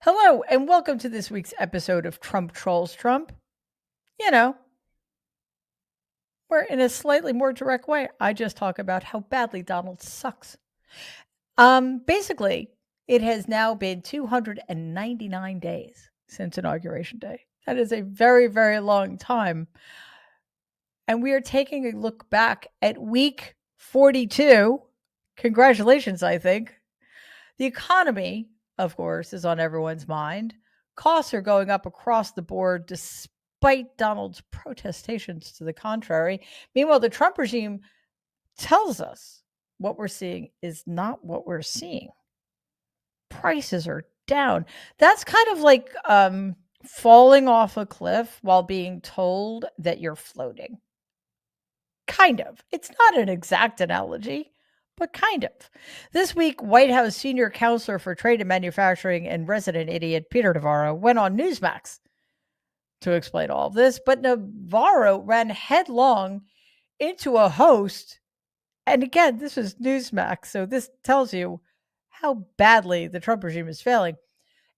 Hello, and welcome to this week's episode of Trump Trolls Trump. You know, where in a slightly more direct way, I just talk about how badly Donald sucks. Basically, it has now been 299 days since Inauguration Day. That is a very, very long time. And we are taking a look back at week 42. Congratulations, I think. The economy, of course, is on everyone's mind. Costs are going up across the board despite Donald's protestations to the contrary. Meanwhile, the Trump regime tells us what we're seeing is not what we're seeing. Prices are down. That's kind of like falling off a cliff while being told that you're floating. Kind of. It's not an exact analogy, but kind of. This week, White House senior counselor for trade and manufacturing and resident idiot Peter Navarro went on Newsmax to explain all of this, but Navarro ran headlong into a host. And again, this was Newsmax, so this tells you how badly the Trump regime is failing.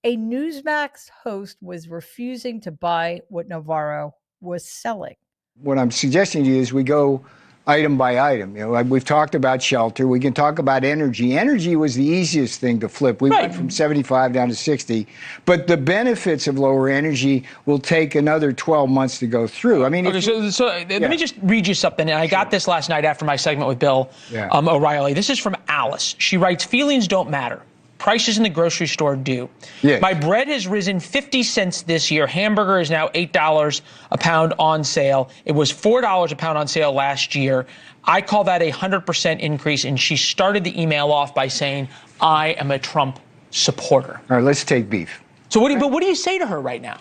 A Newsmax host was refusing to buy what Navarro was selling. What I'm suggesting to you is we go item by item. We've talked about shelter. We can talk about energy. Energy was the easiest thing to flip. We went from 75 down to 60. But the benefits of lower energy will take another 12 months to go through. I mean, okay, so let me just read you something. And I got this last night after my segment with Bill O'Reilly. This is from Alice. She writes, "Feelings don't matter. Prices in the grocery store do. Yes. My bread has risen 50 cents this year. Hamburger is now $8 a pound on sale. It was $4 a pound on sale last year. I call that a 100% increase." And she started the email off by saying, "I am a Trump supporter." All right, let's take beef. So what do you say to her right now?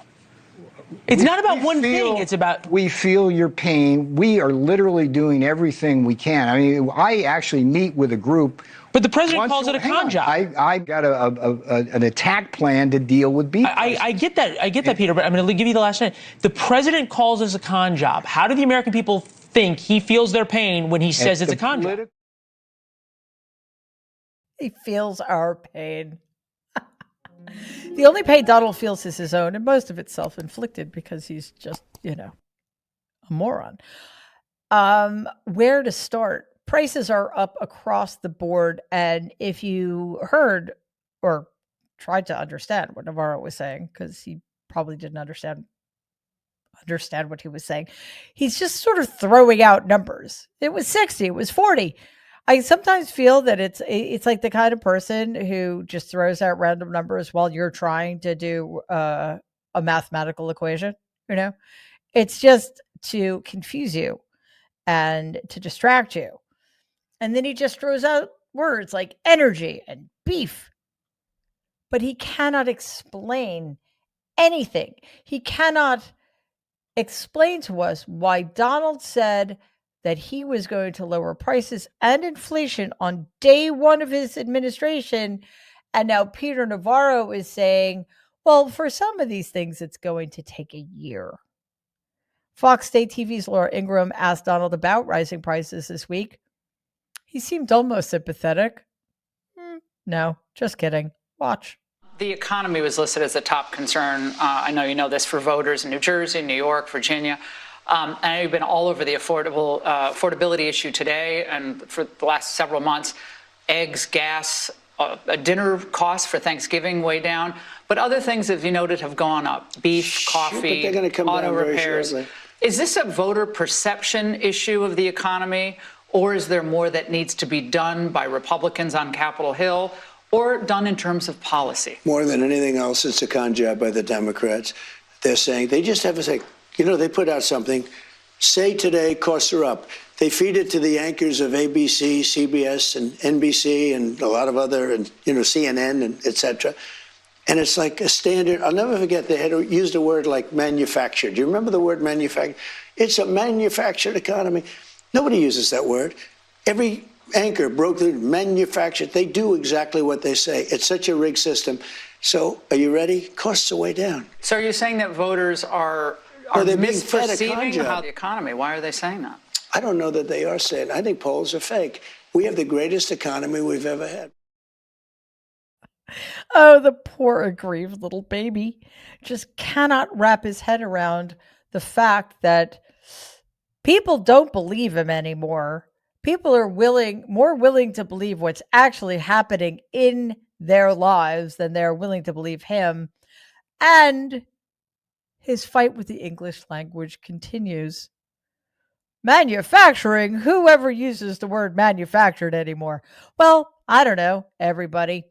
It's not about one thing. It's about... We feel your pain. We are literally doing everything we can. I mean, I actually meet with a group. But the president calls it a con job. I got an attack plan to deal with beef. I get that. I get that, Peter, but I'm going to give you the last minute. The president calls this a con job. How do the American people think he feels their pain when he says it's a con job? He feels our pain. The only pain Donald feels is his own, and most of it's self-inflicted because he's just, a moron. Where to start? Prices are up across the board, and if you heard or tried to understand what Navarro was saying, because he probably didn't understand what he was saying, he's just sort of throwing out numbers. It was 60, it was 40. I sometimes feel that it's like the kind of person who just throws out random numbers while you're trying to do a mathematical equation. It's just to confuse you and to distract you. And then he just throws out words like energy and beef. But he cannot explain anything. He cannot explain to us why Donald said that he was going to lower prices and inflation on day one of his administration. And now Peter Navarro is saying, well, for some of these things, it's going to take a year. Fox State TV's Laura Ingraham asked Donald about rising prices this week. He seemed almost sympathetic. No, just kidding. Watch. The economy was listed as a top concern. I know you know this, for voters in New Jersey, New York, Virginia. And I've been all over the affordability issue today and for the last several months. Eggs, gas, dinner costs for Thanksgiving way down. But other things, as you noted, have gone up. Beef, coffee, auto repairs. Is this a voter perception issue of the economy? Or is there more that needs to be done by Republicans on Capitol Hill or done in terms of policy? More than anything else, it's a con job by the Democrats. They're saying, they just have to say, they put out something, say today costs are up. They feed it to the anchors of ABC, CBS, and NBC, and a lot of other, and CNN, and et cetera. And it's like a standard. I'll never forget they had used a word like manufactured. Do you remember the word manufactured? It's a manufactured economy. Nobody uses that word. Every anchor broke through manufactured. They do exactly what they say. It's such a rigged system. So are you ready? Costs are way down. So are you saying that voters are misperceiving how the economy? Why are they saying that? I don't know that they are saying. I think polls are fake. We have the greatest economy we've ever had. Oh, the poor aggrieved little baby just cannot wrap his head around the fact that people don't believe him anymore. People are more willing to believe what's actually happening in their lives than they're willing to believe him. And his fight with the English language continues. Manufacturing? Whoever uses the word manufactured anymore? Well, I don't know, everybody.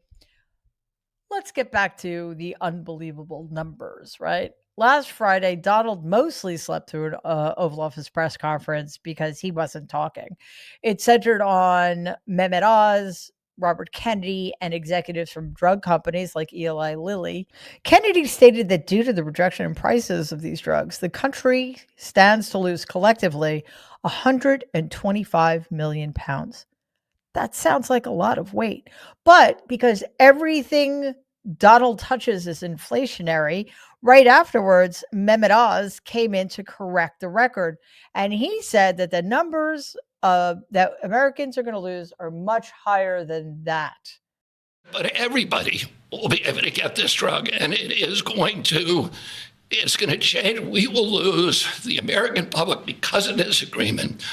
Let's get back to the unbelievable numbers, right? Last Friday, Donald mostly slept through an Oval Office press conference because he wasn't talking. It centered on Mehmet Oz, Robert Kennedy, and executives from drug companies like Eli Lilly. Kennedy stated that due to the reduction in prices of these drugs, the country stands to lose collectively 125 million pounds. That sounds like a lot of weight. But because everything Donald touches is inflationary, right afterwards, Mehmet Oz came in to correct the record. And he said that the numbers that Americans are going to lose are much higher than that. But everybody will be able to get this drug, and it's going to change. We will lose, the American public, because of this agreement,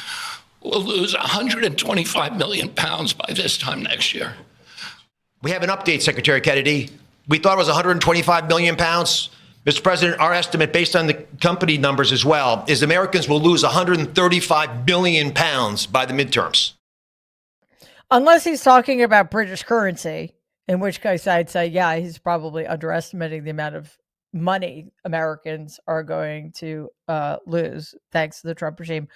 will lose 125 million pounds by this time next year. We have an update, Secretary Kennedy. We thought it was 125 million pounds. Mr. President, our estimate, based on the company numbers as well, is Americans will lose 135 billion pounds by the midterms. Unless he's talking about British currency, in which case I'd say, yeah, he's probably underestimating the amount of money Americans are going to lose thanks to the Trump regime.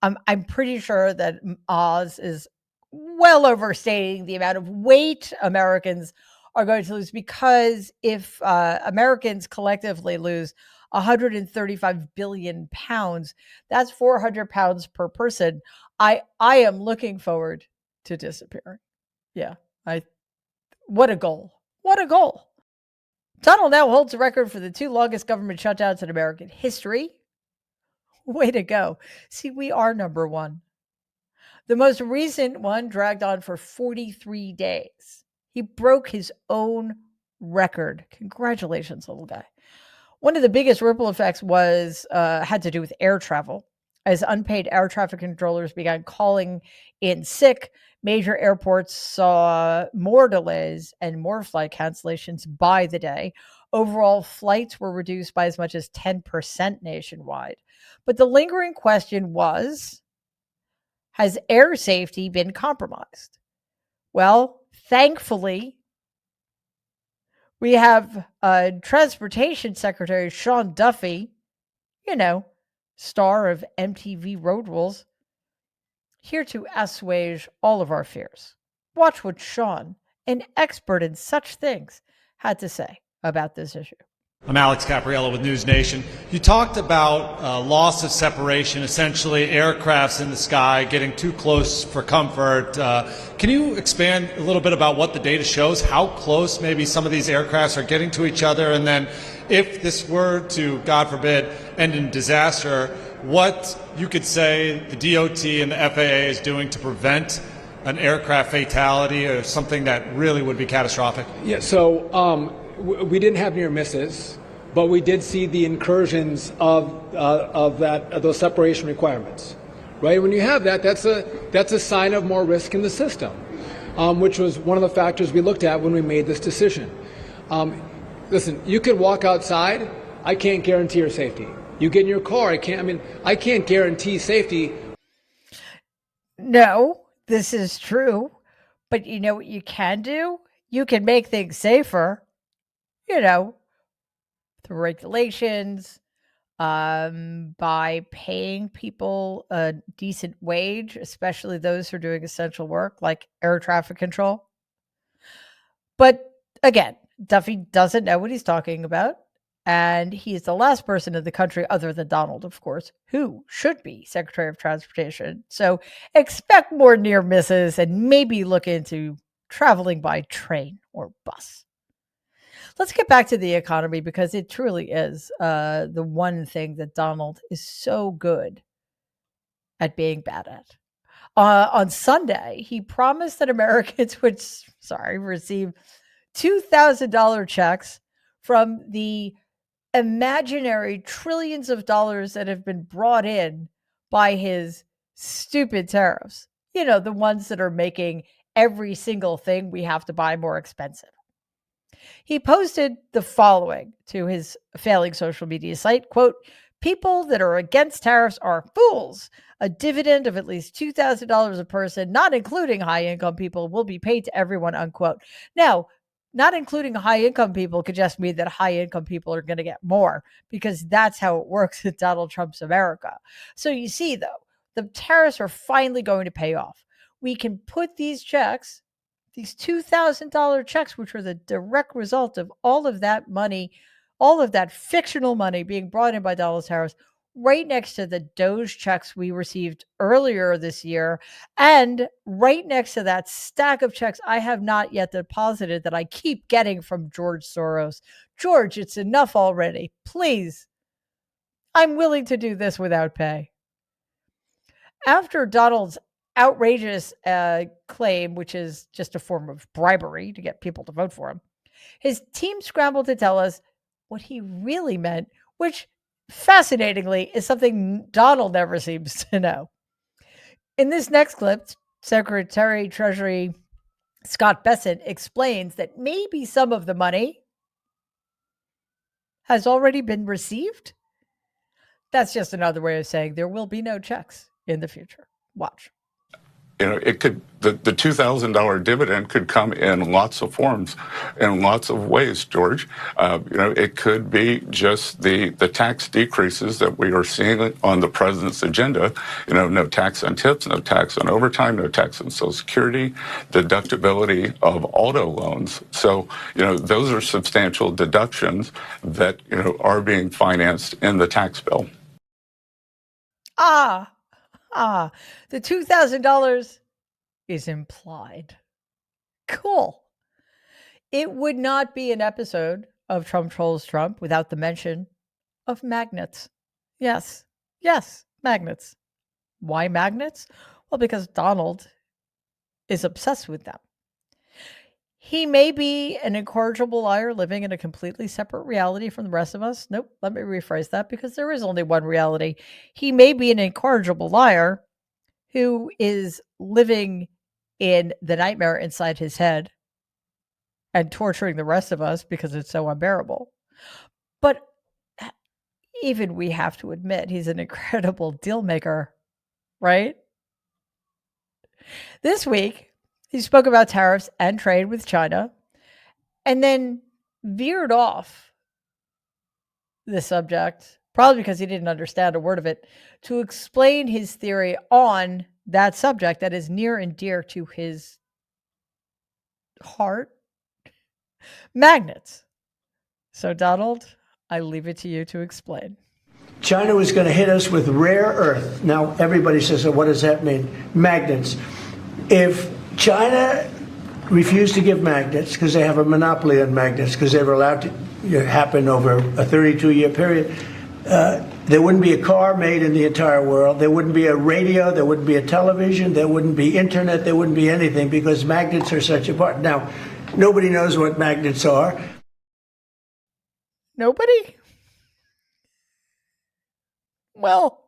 I'm pretty sure that Oz is well overstating the amount of weight Americans are going to lose, because if Americans collectively lose 135 billion pounds, that's 400 pounds per person. I am looking forward to disappearing. Yeah, what a goal. What a goal. Donald now holds the record for the 2 longest government shutdowns in American history. Way to go. See, we are number one. The most recent one dragged on for 43 days. He broke his own record. Congratulations, little guy. One of the biggest ripple effects had to do with air travel. As unpaid air traffic controllers began calling in sick, major airports saw more delays and more flight cancellations by the day. Overall, flights were reduced by as much as 10% nationwide. But the lingering question was, has air safety been compromised? Well, thankfully, we have Transportation Secretary Sean Duffy, star of MTV Road Rules, here to assuage all of our fears. Watch what Sean, an expert in such things, had to say about this issue. I'm Alex Capriello with News Nation. You talked about loss of separation, essentially aircrafts in the sky getting too close for comfort. Can you expand a little bit about what the data shows, how close maybe some of these aircrafts are getting to each other? And then if this were to, God forbid, end in disaster, what you could say the DOT and the FAA is doing to prevent an aircraft fatality or something that really would be catastrophic? Yeah, so we didn't have near misses, but we did see the incursions of those separation requirements, right? When you have that, that's a sign of more risk in the system, which was one of the factors we looked at when we made this decision. Listen, you can walk outside. I can't guarantee your safety. You get in your car. I can't guarantee safety. No, this is true, but you know what you can do? You can make things safer. Through regulations, by paying people a decent wage, especially those who are doing essential work like air traffic control. But again, Duffy doesn't know what he's talking about. And he's the last person in the country, other than Donald, of course, who should be Secretary of Transportation. So expect more near misses and maybe look into traveling by train or bus. Let's get back to the economy, because it truly is the one thing that Donald is so good at being bad at. On Sunday, he promised that Americans would, receive $2,000 checks from the imaginary trillions of dollars that have been brought in by his stupid tariffs. You know, the ones that are making every single thing we have to buy more expensive. He posted the following to his failing social media site, quote, "People that are against tariffs are fools. A dividend of at least $2,000 a person, not including high-income people, will be paid to everyone," unquote. Now, not including high-income people could just mean that high-income people are going to get more, because that's how it works in Donald Trump's America. So you see, though, the tariffs are finally going to pay off. We can put these checks, these $2,000 checks, which are the direct result of all of that money, all of that fictional money being brought in by Donald tariffs, right next to the Doge checks we received earlier this year, and right next to that stack of checks I have not yet deposited that I keep getting from George Soros. George, it's enough already. Please. I'm willing to do this without pay. After Donald's outrageous claim, which is just a form of bribery to get people to vote for him, his team scrambled to tell us what he really meant, which fascinatingly is something Donald never seems to know. In this next clip, Secretary Treasury Scott Bessent explains that maybe some of the money has already been received. That's just another way of saying there will be no checks in the future. Watch. You know, it could, the $2,000 dividend could come in lots of forms, in lots of ways, George. You know, it could be just the tax decreases that we are seeing on the president's agenda. You know, no tax on tips, no tax on overtime, no tax on Social Security, deductibility of auto loans. So, you know, those are substantial deductions that, you know, are being financed in the tax bill. The $2,000 is implied. Cool. It would not be an episode of Trump Trolls Trump without the mention of magnets. Yes, magnets. Why magnets? Well, because Donald is obsessed with them. He may be an incorrigible liar living in a completely separate reality from the rest of us. Nope, let me rephrase that, because there is only one reality. He may be an incorrigible liar who is living in the nightmare inside his head and torturing the rest of us because it's so unbearable. But even we have to admit he's an incredible deal maker, right? This week, he spoke about tariffs and trade with China, and then veered off the subject, probably because he didn't understand a word of it, to explain his theory on that subject that is near and dear to his heart: magnets. So, Donald, I leave it to you to explain. China was going to hit us with rare earth. Now, everybody says, so what does that mean? Magnets. If China refused to give magnets, because they have a monopoly on magnets, because they were allowed to happen over a 32-year period, there wouldn't be a car made in the entire world. There wouldn't be a radio. There wouldn't be a television. There wouldn't be internet. There wouldn't be anything, because magnets are such a part. Now, nobody knows what magnets are. Nobody? Well,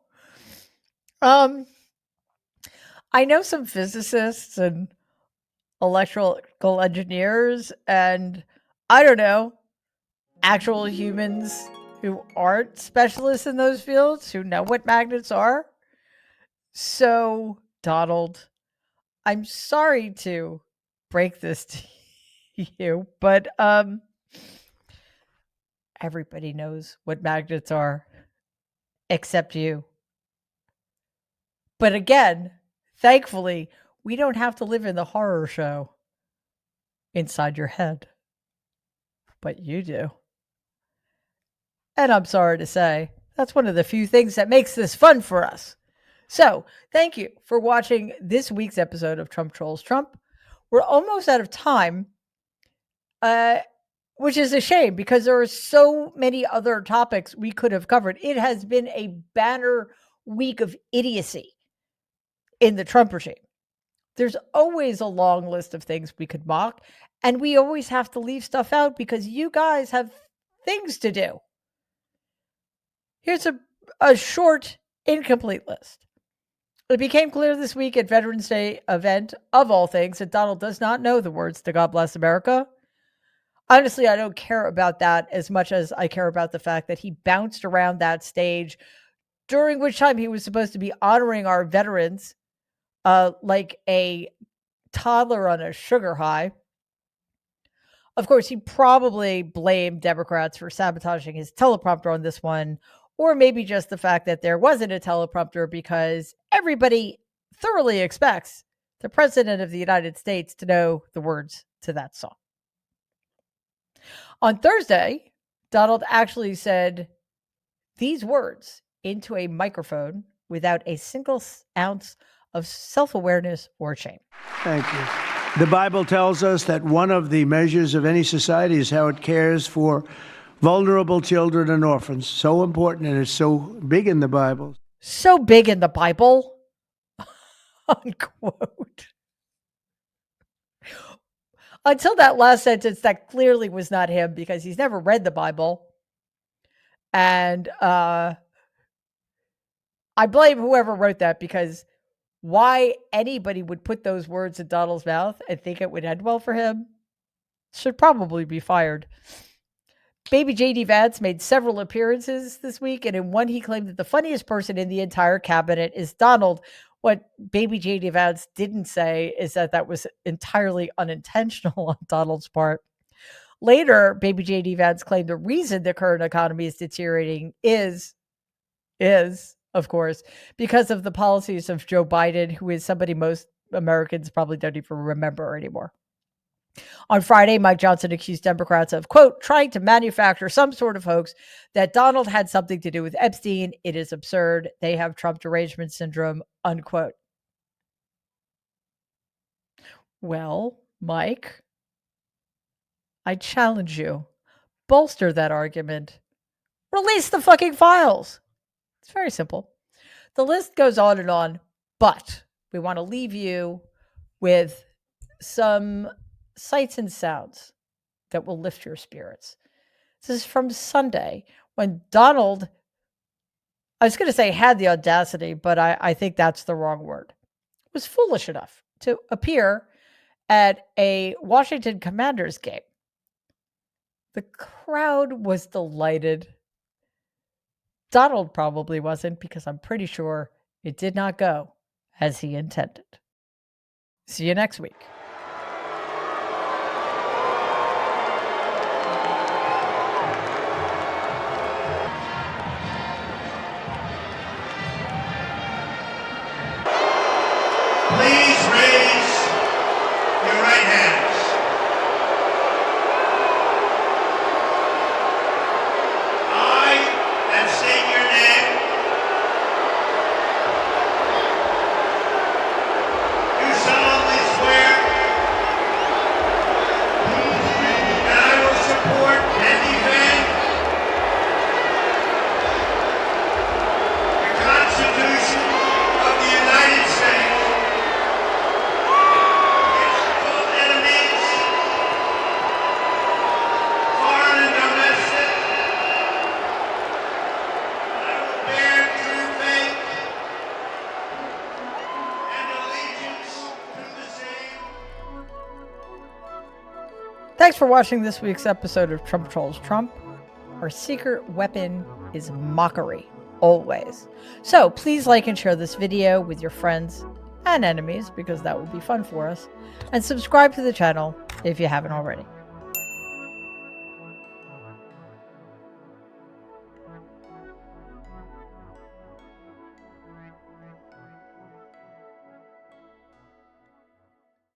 I know some physicists and electrical engineers and, I don't know, actual humans who aren't specialists in those fields who know what magnets are. So, Donald, I'm sorry to break this to you, but everybody knows what magnets are except you. But again, thankfully, we don't have to live in the horror show inside your head. But you do. And I'm sorry to say, that's one of the few things that makes this fun for us. So, thank you for watching this week's episode of Trump Trolls Trump. We're almost out of time, which is a shame, because there are so many other topics we could have covered. It has been a banner week of idiocy in the Trump regime. There's always a long list of things we could mock, And we always have to leave stuff out because you guys have things to do. Here's a short, incomplete list. It became clear this week at Veterans Day event, of all things, that Donald does not know the words to God Bless America. Honestly, I don't care about that as much as I care about the fact that he bounced around that stage, during which time he was supposed to be honoring our veterans like a toddler on a sugar high. Of course, he probably blamed Democrats for sabotaging his teleprompter on this one, or maybe just the fact that there wasn't a teleprompter because everybody thoroughly expects the President of the United States to know the words to that song. On Thursday, Donald actually said these words into a microphone without a single ounce of self-awareness or shame. Thank you. The Bible tells us that one of the measures of any society is how it cares for vulnerable children and orphans. So important, and it's so big in the Bible. So big in the Bible, unquote. Until that last sentence, that clearly was not him because he's never read the Bible. And I blame whoever wrote that, because why anybody would put those words in Donald's mouth and think it would end well for him should probably be fired. Baby J.D. Vance made several appearances this week, and in one he claimed that the funniest person in the entire cabinet is Donald. What Baby J.D. Vance didn't say is that that was entirely unintentional on Donald's part. Later, Baby J.D. Vance claimed the reason the current economy is deteriorating is, of course, because of the policies of Joe Biden, who is somebody most Americans probably don't even remember anymore. On Friday, Mike Johnson accused Democrats of, quote, trying to manufacture some sort of hoax that Donald had something to do with Epstein. It is absurd. They have Trump derangement syndrome, unquote. Well, Mike, I challenge you. Bolster that argument. Release the fucking files. It's very simple. The list goes on, but we want to leave you with some sights and sounds that will lift your spirits. This is from Sunday, when Donald, I was going to say had the audacity, but I think that's the wrong word, was foolish enough to appear at a Washington Commanders game. The crowd was delighted. Donald probably wasn't, because I'm pretty sure it did not go as he intended. See you next week. Please raise your right hands. I, and state your name, do solemnly swear that I will support and defend the Constitution of the United States. Thanks for watching this week's episode of Trump Trolls Trump. Our secret weapon is mockery, always. So please like and share this video with your friends and enemies, because that would be fun for us. And subscribe to the channel if you haven't already.